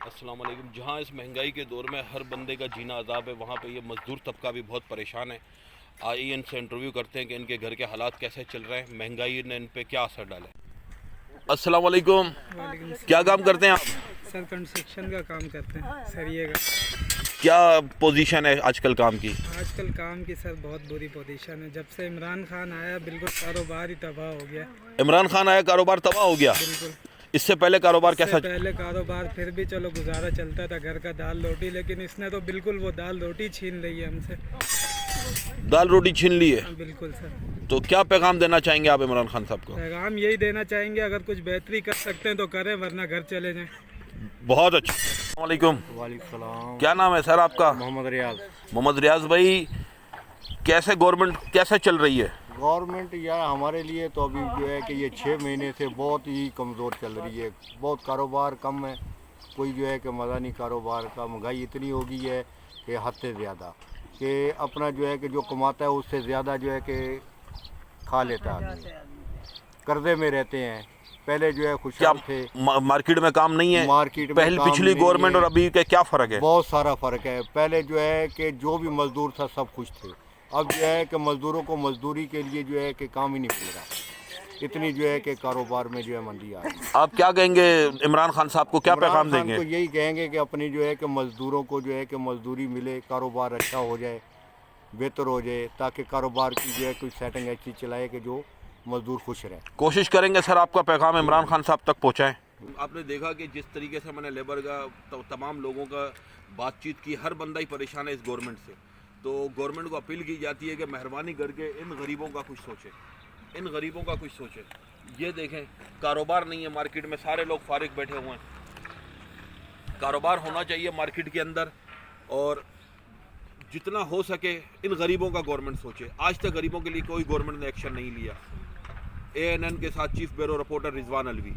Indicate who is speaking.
Speaker 1: अस्सलाम वालेकुम। जहाँ इस महंगाई के दौर में हर बंदे का जीना अजाब है, वहाँ पे ये मज़दूर तबका भी बहुत परेशान है। आइए इनसे इंटरव्यू करते हैं कि इनके घर के हालात कैसे चल रहे हैं, महंगाई ने इन पे क्या असर डाला है। अस्सलाम वालेकुम।
Speaker 2: वालेकुम
Speaker 1: क्या काम करते हैं आप?
Speaker 2: सर कंस्ट्रक्शन का काम करते हैं, सरिये का।
Speaker 1: क्या पोजीशन है आजकल काम की?
Speaker 2: आजकल काम की सर बहुत बुरी पोजीशन है। जब से इमरान खान आया बिल्कुल कारोबार ही तबाह हो गया।
Speaker 1: इमरान खान आया, कारोबार तबाह हो गया।
Speaker 2: बिल्कुल।
Speaker 1: इससे पहले कारोबार
Speaker 2: इससे
Speaker 1: कैसा?
Speaker 2: पहले कारोबार फिर भी चलो गुजारा चलता था, घर का दाल रोटी, लेकिन इसने तो बिल्कुल वो दाल रोटी छीन ली है हमसे।
Speaker 1: दाल रोटी छीन ली है।
Speaker 2: बिल्कुल सर।
Speaker 1: तो क्या पैगाम देना चाहेंगे आप इमरान खान साहब को?
Speaker 2: पैगाम यही देना चाहेंगे, अगर कुछ बेहतरी कर सकते हैं तो करें, वरना घर चले जाएं।
Speaker 1: बहुत अच्छा। अस्सलाम वालेकुम।
Speaker 3: वालेकुम।
Speaker 1: क्या नाम है सर आपका?
Speaker 3: मोहम्मद रियाज।
Speaker 1: मोहम्मद रियाज भाई, कैसे गवर्नमेंट कैसे चल रही है?
Speaker 3: गवर्नमेंट यार हमारे लिए तो अभी जो है कि ये 6 महीने से बहुत ही कमज़ोर चल रही है। बहुत कारोबार कम है, कोई जो है कि मज़ा नहीं कारोबार का। महंगाई इतनी हो गई है कि हद से ज़्यादा, कि अपना जो है कि जो कमाता है उससे ज़्यादा जो है कि खा लेता है। कर्जे में रहते हैं। पहले जो है
Speaker 1: क्या
Speaker 3: खुशहाल थे।
Speaker 1: मार्केट में काम नहीं है?
Speaker 3: मार्केट में
Speaker 1: पहले
Speaker 3: काम
Speaker 1: पिछली
Speaker 3: नहीं
Speaker 1: गवर्नमेंट
Speaker 3: है।
Speaker 1: और अभी का क्या फर्क है?
Speaker 3: बहुत सारा फ़र्क है। पहले जो है कि जो भी मज़दूर था सब खुश थे। अब जो है कि मज़दूरों को मज़दूरी के लिए जो है कि काम ही नहीं मिल रहा। इतनी जो है कि कारोबार में जो है मंदी आ रही है।
Speaker 1: आप क्या कहेंगे इमरान खान साहब को, क्या
Speaker 3: इमरान
Speaker 1: पैगाम
Speaker 3: खान
Speaker 1: देंगे?
Speaker 3: को यही कहेंगे कि अपनी जो है कि मज़दूरों को जो है कि मज़दूरी मिले, कारोबार अच्छा हो जाए, बेहतर हो जाए, ताकि कारोबार की जो है कोई सेटिंग ऐसी चलाए कि जो मज़दूर खुश रहे।
Speaker 1: कोशिश करेंगे सर आपका पैगाम इमरान खान साहब तक पहुंचाएं। आपने देखा कि जिस तरीके से मैंने लेबर का तमाम लोगों का बातचीत की, हर बंदा ही परेशान है इस गवर्नमेंट से। तो गवर्नमेंट को अपील की जाती है कि मेहरबानी करके इन गरीबों का कुछ सोचें, इन गरीबों का कुछ सोचें। ये देखें, कारोबार नहीं है मार्केट में, सारे लोग फारिग बैठे हुए हैं। कारोबार होना चाहिए मार्केट के अंदर, और जितना हो सके इन गरीबों का गवर्नमेंट सोचे। आज तक गरीबों के लिए कोई गवर्नमेंट ने एक्शन नहीं लिया। ANN के साथ chief bureau reporter Rizwan Alvi.